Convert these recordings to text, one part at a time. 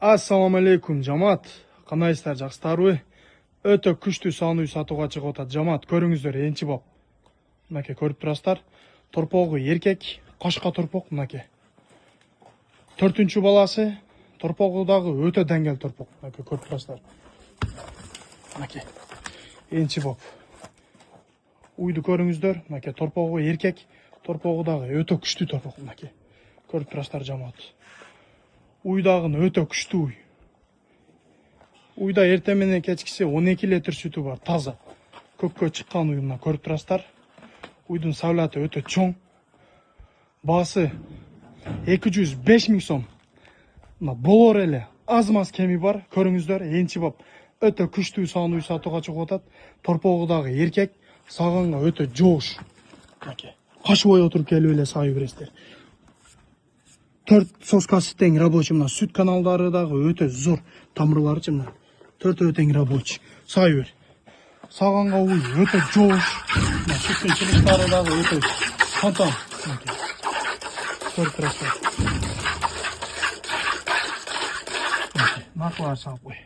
Assalamu алейкум, жамаат. Кандайсыздар, жакшысыздарбы? Өтө күчтүү саны үй сатууга чыгып атат. Жамаат, көрүңүздөр, энчи бап. Мынакей көрүп турасыздар. Торпогу еркек, кашка торпок мынакей. 4-чү баласы. Торпогу дагы өтө деңгел торпок. Мынакей көрүп турасыздар. Мынакей. Энчи бап. Уйду көрүңүздөр. Мынакей торпогу еркек, торпогу дагы өтө күчтүү торпок мынакей. Көрүп турасыздар, жамаат. Уйдагын өтө күчтүү уй. Уйда эртең менен кечкиси 12 литр сүтү бар, таза. Көккө чыккан уй мына көрүп турасыздар. Уйдун саулаты өтө чоң. Баасы 205 000 сом. Мына болор эле аз маз кеми бар, көрүңүздөр, энчи бап. Өтө күчтүү саны уй сатууга чыгып атат. Торпогу дагы еркек, саганга өтө жоош. Мынакей. Кашыбой отуруп келип эле саый бересиздер. 4 соскасы тең рабочий, мына сүт каналдары дагы өтө зор, тамырлары мына 4 тең рабочий. Сай бер. Саганга уй өтө жоош. Мына сүттүн чылыктары дагы өтө сантан. Көрүп турасыздар. Накылар саап кой.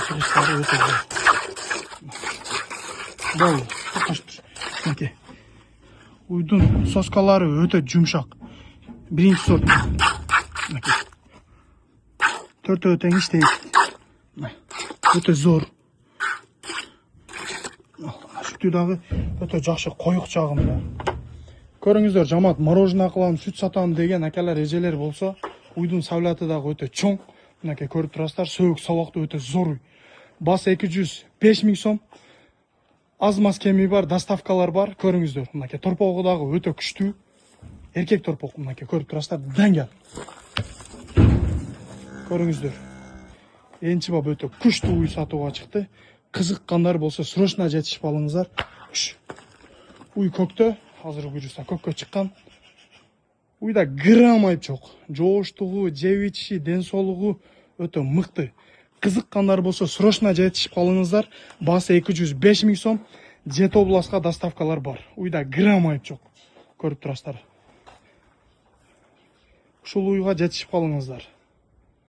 Чылыктары өтө зор. Бол, токоштур. Мынакей. Уйдун соскалары өтө жумшак. Биринчи сорт. Мынакей. 4 тең иштейт. Өтө зор. Сүтү дагы өтө жакшы, коюк чагында. Көрүңүздөр, жамаат, мороженое кылам, сүт сатам деген акалар, эжелер болсо, уйдун саулаты дагы өтө чоң. Мынакей көрүп турасыздар, сөөк сабактуу өтө зор уй. Басы 205 000 сом. Аз маз кеми бар, доставкалар бар, көрүңүздөр. Мынакей торпогу дагы өтө күчтүү. Эркек торпок, мынакей көрүп турасыздар, деңгел. Көрүңүздөр. Энчи бап өтө күчтүү уй сатууга чыкты. Кызыккандар болсо срочно жетишип алыңыздар. Уй көктө, азыр буюрса көккө чыккан. Уйда грамм айып жок. Жооштугу, жеп ичиши, ден соолугу өтө мыкты. Кызыккандар болсо срочно жетишип алыңыздар. Басы 205 000 сом. Жет областка доставкалар бар. Уйда грамм айып жок. Көрүп турасыздар. Ушул уйга жетишип алыңыздар.